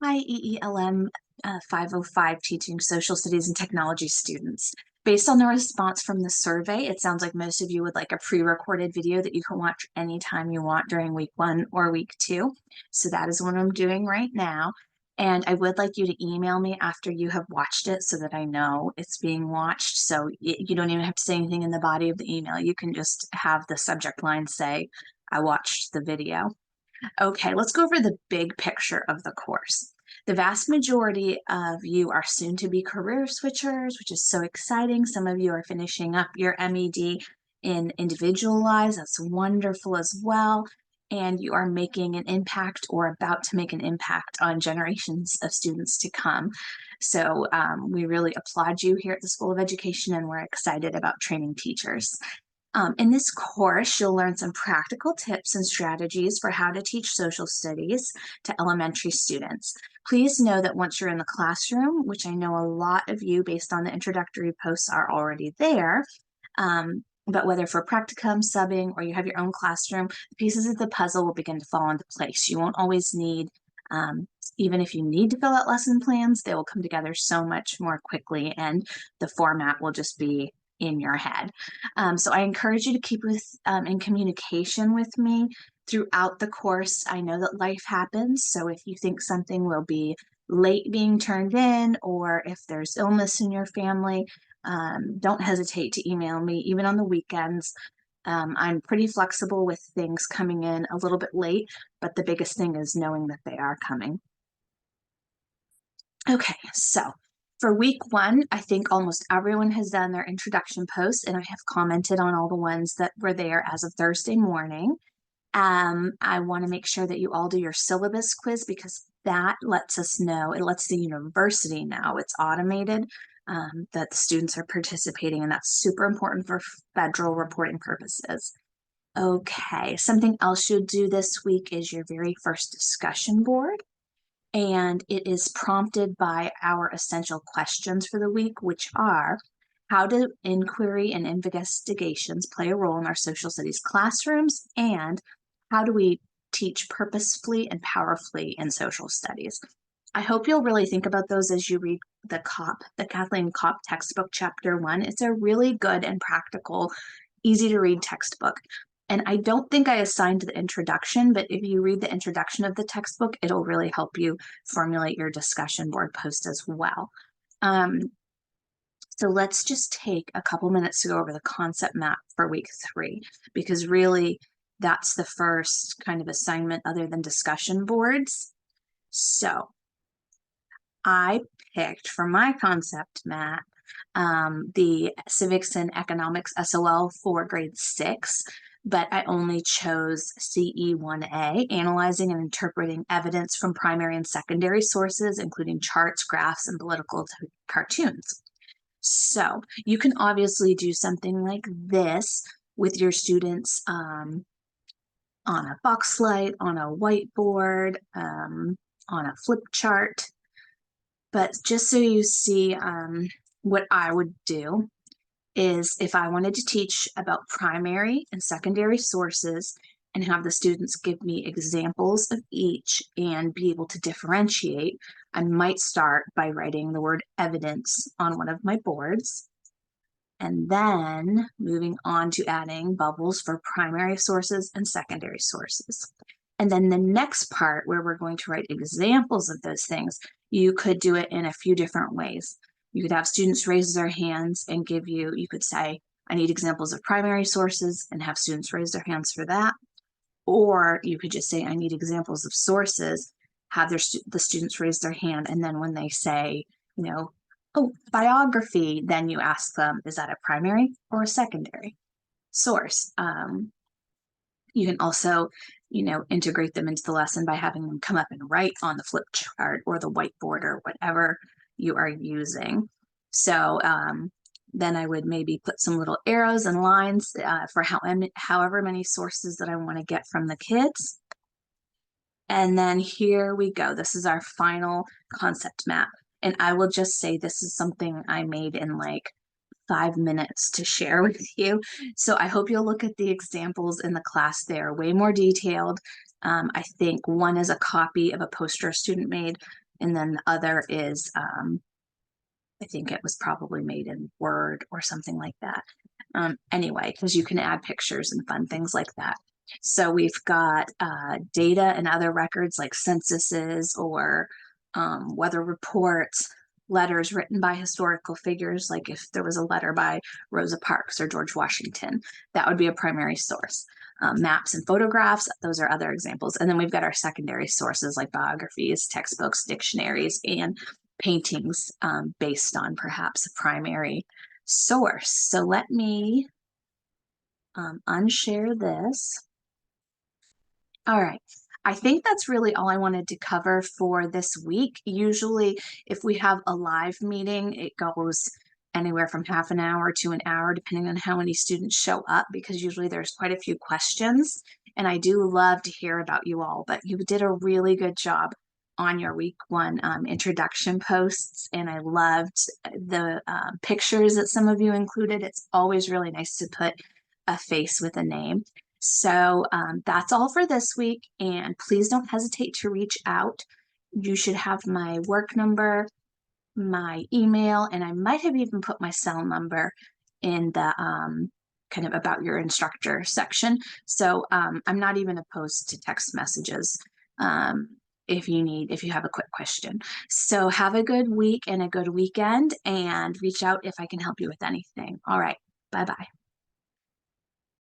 Hi, EELM 505 teaching social studies and technology students. Based on the response from the survey, it sounds like most of you would like a pre-recorded video that you can watch anytime you want during week 1 or week 2. So that is what I'm doing right now. And I would like you to email me after you have watched it so that I know it's being watched. So you don't even have to say anything in the body of the email. You can just have the subject line say, I watched the video. Okay, let's go over the big picture of the course. The vast majority of you are soon to be career switchers, which is so exciting. Some of you are finishing up your MED in individualized. That's wonderful as well. And you are making an impact or about to make an impact on generations of students to come. So we really applaud you here at the School of Education, and we're excited about training teachers. In this course, you'll learn some practical tips and strategies for how to teach social studies to elementary students. Please know that once you're in the classroom, which I know a lot of you, based on the introductory posts, are already there, but whether for practicum, subbing, or you have your own classroom, the pieces of the puzzle will begin to fall into place. You won't always need, even if you need to fill out lesson plans, they will come together so much more quickly, and the format will just be in your head. So I encourage you to keep in communication with me throughout the course. I know that life happens, so if you think something will be late being turned in, or if there's illness in your family, don't hesitate to email me, even on the weekends. I'm pretty flexible with things coming in a little bit late, but the biggest thing is knowing that they are coming. Okay, so for week 1, I think almost everyone has done their introduction posts, and I have commented on all the ones that were there as of Thursday morning. I want to make sure that you all do your syllabus quiz, because that lets us know, it lets the university know, it's automated, that the students are participating, and that's super important for federal reporting purposes. Okay, something else you'll do this week is your very first discussion board. And it is prompted by our essential questions for the week, which are: how do inquiry and investigations play a role in our social studies classrooms? And how do we teach purposefully and powerfully in social studies? I hope you'll really think about those as you read the Kathleen Kopp textbook, chapter 1. It's a really good and practical, easy to read textbook. And I don't think I assigned the introduction, but if you read the introduction of the textbook, it'll really help you formulate your discussion board post as well. So let's just take a couple minutes to go over the concept map for week 3, because really that's the first kind of assignment other than discussion boards. So I picked for my concept map the civics and economics SOL for grade 6, but I only chose CE1A, analyzing and interpreting evidence from primary and secondary sources, including charts, graphs, and political cartoons. So you can obviously do something like this with your students on a box light, on a whiteboard, on a flip chart. But just so you see what I would do is, if I wanted to teach about primary and secondary sources and have the students give me examples of each and be able to differentiate, I might start by writing the word evidence on one of my boards, and then moving on to adding bubbles for primary sources and secondary sources. And then the next part, where we're going to write examples of those things, you could do it in a few different ways. You could have students raise their hands and you could say, I need examples of primary sources, and have students raise their hands for that. Or you could just say, I need examples of sources, have the students raise their hand, and then when they say, oh, biography, then you ask them, is that a primary or a secondary source? You can also, integrate them into the lesson by having them come up and write on the flip chart or the whiteboard or whatever you are using. So then I would maybe put some little arrows and lines for however many sources that I want to get from the kids. And then here we go. This is our final concept map. And I will just say this is something I made in like 5 minutes to share with you. So I hope you'll look at the examples in the class. They're way more detailed. I think one is a copy of a poster a student made And then the other is, I think it was probably made in Word or something like that. Anyway, because you can add pictures and fun things like that. So we've got data and other records like censuses or weather reports, letters written by historical figures, like if there was a letter by Rosa Parks or George Washington, that would be a primary source. Maps and photographs, those are other examples. And then we've got our secondary sources like biographies, textbooks, dictionaries, and paintings based on perhaps a primary source. So let me unshare this. All right. I think that's really all I wanted to cover for this week. Usually, if we have a live meeting, it goes anywhere from half an hour to an hour, depending on how many students show up, because usually there's quite a few questions. And I do love to hear about you all, but you did a really good job on your week one introduction posts. And I loved the pictures that some of you included. It's always really nice to put a face with a name. So that's all for this week, and please don't hesitate to reach out. You should have my work number, my email, and I might have even put my cell number in the kind of about your instructor section. So I'm not even opposed to text messages if you have a quick question. So have a good week and a good weekend, and reach out if I can help you with anything. All right, bye-bye.